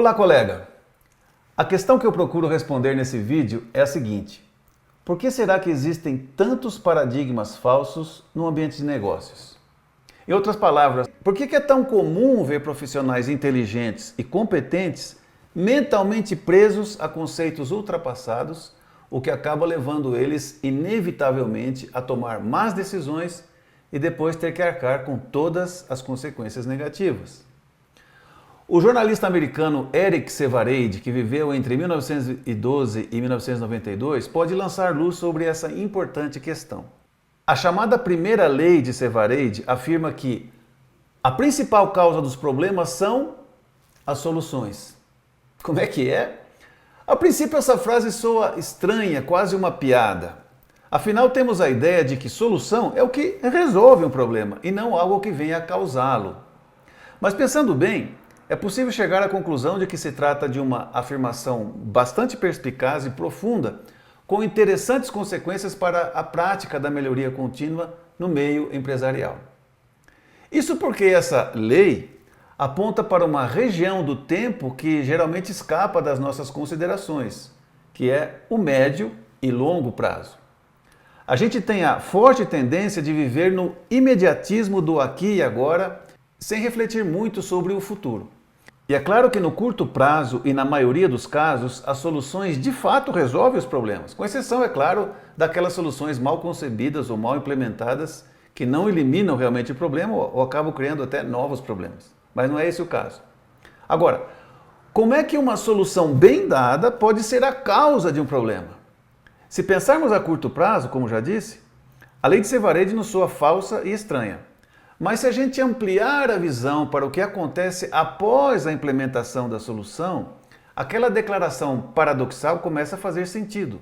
Olá, colega! A questão que eu procuro responder nesse vídeo é a seguinte: por que será que existem tantos paradigmas falsos no ambiente de negócios? Em outras palavras, por que é tão comum ver profissionais inteligentes e competentes mentalmente presos a conceitos ultrapassados, o que acaba levando eles inevitavelmente a tomar más decisões e depois ter que arcar com todas as consequências negativas? O jornalista americano Eric Sevareid, que viveu entre 1912 e 1992, pode lançar luz sobre essa importante questão. A chamada primeira lei de Sevareid afirma que a principal causa dos problemas são as soluções. Como é que é? A princípio essa frase soa estranha, quase uma piada. Afinal, temos a ideia de que solução é o que resolve um problema e não algo que venha a causá-lo. Mas pensando bem, é possível chegar à conclusão de que se trata de uma afirmação bastante perspicaz e profunda, com interessantes consequências para a prática da melhoria contínua no meio empresarial. Isso porque essa lei aponta para uma região do tempo que geralmente escapa das nossas considerações, que é o médio e longo prazo. A gente tem a forte tendência de viver no imediatismo do aqui e agora, sem refletir muito sobre o futuro. E é claro que no curto prazo e na maioria dos casos, as soluções de fato resolvem os problemas, com exceção, é claro, daquelas soluções mal concebidas ou mal implementadas que não eliminam realmente o problema ou acabam criando até novos problemas. Mas não é esse o caso. Agora, como é que uma solução bem dada pode ser a causa de um problema? Se pensarmos a curto prazo, como já disse, a lei de Sevareid nos soa falsa e estranha. Mas se a gente ampliar a visão para o que acontece após a implementação da solução, aquela declaração paradoxal começa a fazer sentido.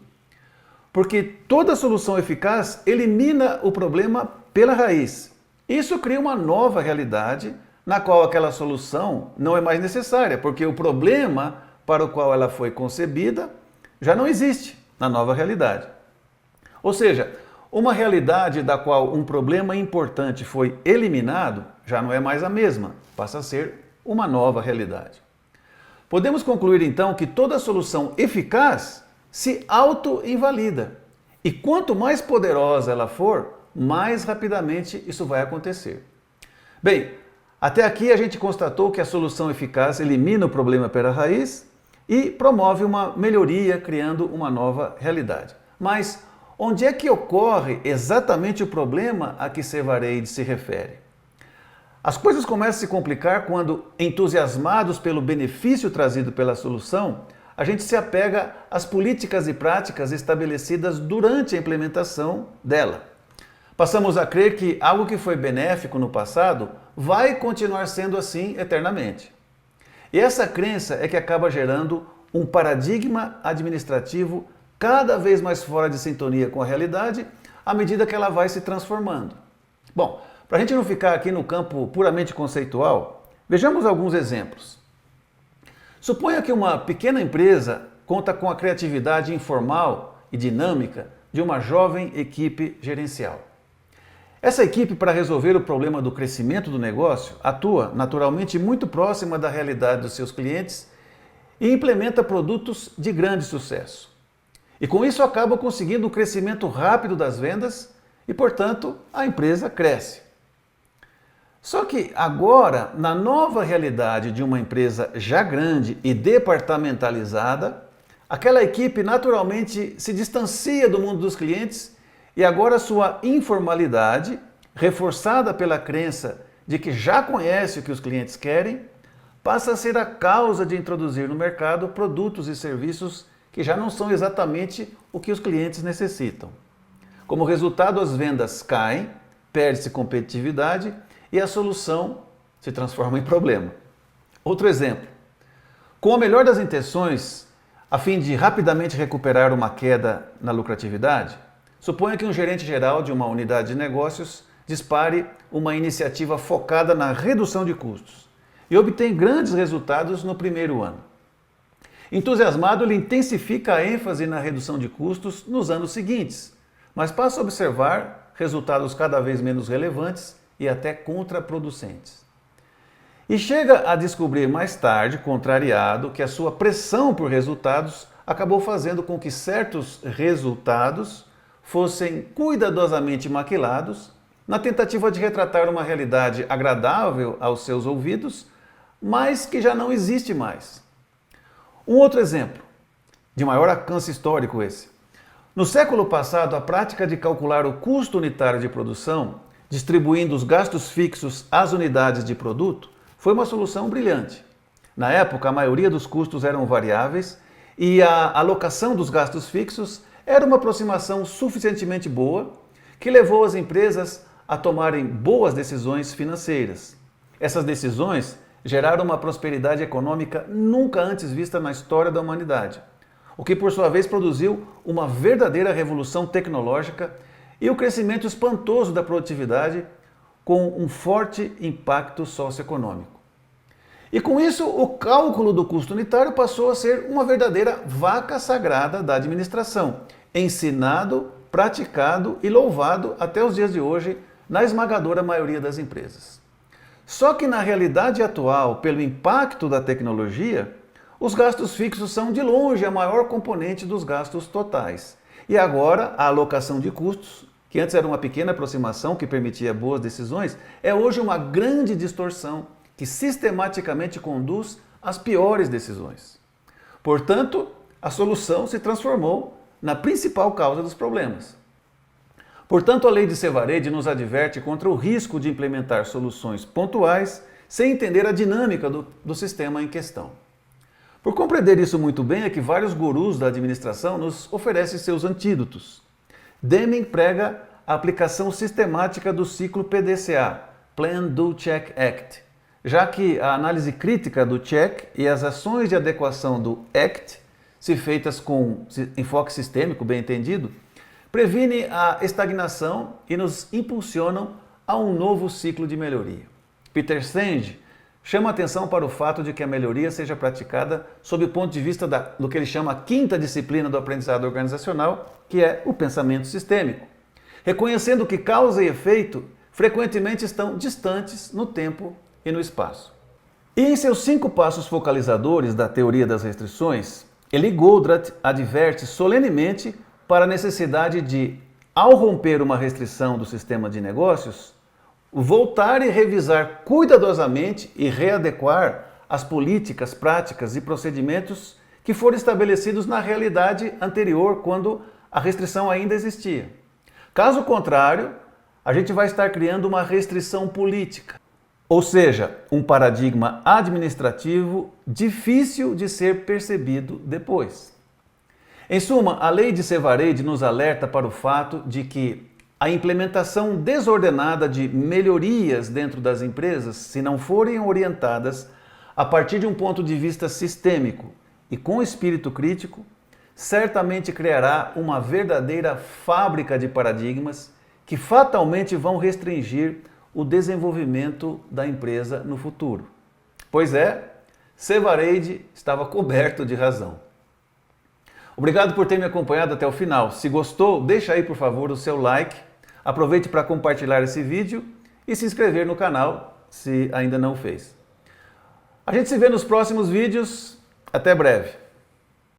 Porque toda solução eficaz elimina o problema pela raiz. Isso cria uma nova realidade na qual aquela solução não é mais necessária, porque o problema para o qual ela foi concebida já não existe na nova realidade. Ou seja, uma realidade da qual um problema importante foi eliminado já não é mais a mesma, passa a ser uma nova realidade. Podemos concluir então que toda solução eficaz se auto-invalida. E quanto mais poderosa ela for, mais rapidamente isso vai acontecer. Bem, até aqui a gente constatou que a solução eficaz elimina o problema pela raiz e promove uma melhoria, criando uma nova realidade. Mas onde é que ocorre exatamente o problema a que Sevareid se refere? As coisas começam a se complicar quando, entusiasmados pelo benefício trazido pela solução, a gente se apega às políticas e práticas estabelecidas durante a implementação dela. Passamos a crer que algo que foi benéfico no passado vai continuar sendo assim eternamente. E essa crença é que acaba gerando um paradigma administrativo cada vez mais fora de sintonia com a realidade, à medida que ela vai se transformando. Bom, para a gente não ficar aqui no campo puramente conceitual, vejamos alguns exemplos. Suponha que uma pequena empresa conta com a criatividade informal e dinâmica de uma jovem equipe gerencial. Essa equipe, para resolver o problema do crescimento do negócio, atua naturalmente muito próxima da realidade dos seus clientes e implementa produtos de grande sucesso. E com isso acaba conseguindo um crescimento rápido das vendas e, portanto, a empresa cresce. Só que agora, na nova realidade de uma empresa já grande e departamentalizada, aquela equipe naturalmente se distancia do mundo dos clientes e agora sua informalidade, reforçada pela crença de que já conhece o que os clientes querem, passa a ser a causa de introduzir no mercado produtos e serviços que já não são exatamente o que os clientes necessitam. Como resultado, as vendas caem, perde-se competitividade e a solução se transforma em problema. Outro exemplo. Com a melhor das intenções, a fim de rapidamente recuperar uma queda na lucratividade, suponha que um gerente geral de uma unidade de negócios dispare uma iniciativa focada na redução de custos e obtém grandes resultados no primeiro ano. Entusiasmado, ele intensifica a ênfase na redução de custos nos anos seguintes, mas passa a observar resultados cada vez menos relevantes e até contraproducentes. E chega a descobrir mais tarde, contrariado, que a sua pressão por resultados acabou fazendo com que certos resultados fossem cuidadosamente maquilados na tentativa de retratar uma realidade agradável aos seus ouvidos, mas que já não existe mais. Um outro exemplo, de maior alcance histórico esse. No século passado, a prática de calcular o custo unitário de produção, distribuindo os gastos fixos às unidades de produto, foi uma solução brilhante. Na época, a maioria dos custos eram variáveis e a alocação dos gastos fixos era uma aproximação suficientemente boa que levou as empresas a tomarem boas decisões financeiras. Essas decisões geraram uma prosperidade econômica nunca antes vista na história da humanidade, o que por sua vez produziu uma verdadeira revolução tecnológica e o crescimento espantoso da produtividade com um forte impacto socioeconômico. E com isso, o cálculo do custo unitário passou a ser uma verdadeira vaca sagrada da administração, ensinado, praticado e louvado até os dias de hoje na esmagadora maioria das empresas. Só que na realidade atual, pelo impacto da tecnologia, os gastos fixos são de longe a maior componente dos gastos totais. E agora a alocação de custos, que antes era uma pequena aproximação que permitia boas decisões, é hoje uma grande distorção que sistematicamente conduz às piores decisões. Portanto, a solução se transformou na principal causa dos problemas. Portanto, a lei de Sevareid nos adverte contra o risco de implementar soluções pontuais sem entender a dinâmica do sistema em questão. Por compreender isso muito bem é que vários gurus da administração nos oferecem seus antídotos. Deming prega a aplicação sistemática do ciclo PDCA, Plan, Do, Check, Act, já que a análise crítica do check e as ações de adequação do act, se feitas com enfoque sistêmico, bem entendido, previne a estagnação e nos impulsionam a um novo ciclo de melhoria. Peter Senge chama atenção para o fato de que a melhoria seja praticada sob o ponto de vista do que ele chama a quinta disciplina do aprendizado organizacional, que é o pensamento sistêmico, reconhecendo que causa e efeito frequentemente estão distantes no tempo e no espaço. E em seus 5 passos focalizadores da teoria das restrições, Eli Goldratt adverte solenemente para a necessidade de, ao romper uma restrição do sistema de negócios, voltar e revisar cuidadosamente e readequar as políticas, práticas e procedimentos que foram estabelecidos na realidade anterior, quando a restrição ainda existia. Caso contrário, a gente vai estar criando uma restrição política, ou seja, um paradigma administrativo difícil de ser percebido depois. Em suma, a lei de Sevareid nos alerta para o fato de que a implementação desordenada de melhorias dentro das empresas, se não forem orientadas a partir de um ponto de vista sistêmico e com espírito crítico, certamente criará uma verdadeira fábrica de paradigmas que fatalmente vão restringir o desenvolvimento da empresa no futuro. Pois é, Sevareid estava coberto de razão. Obrigado por ter me acompanhado até o final. Se gostou, deixa aí por favor o seu like, aproveite para compartilhar esse vídeo e se inscrever no canal se ainda não fez. A gente se vê nos próximos vídeos. Até breve.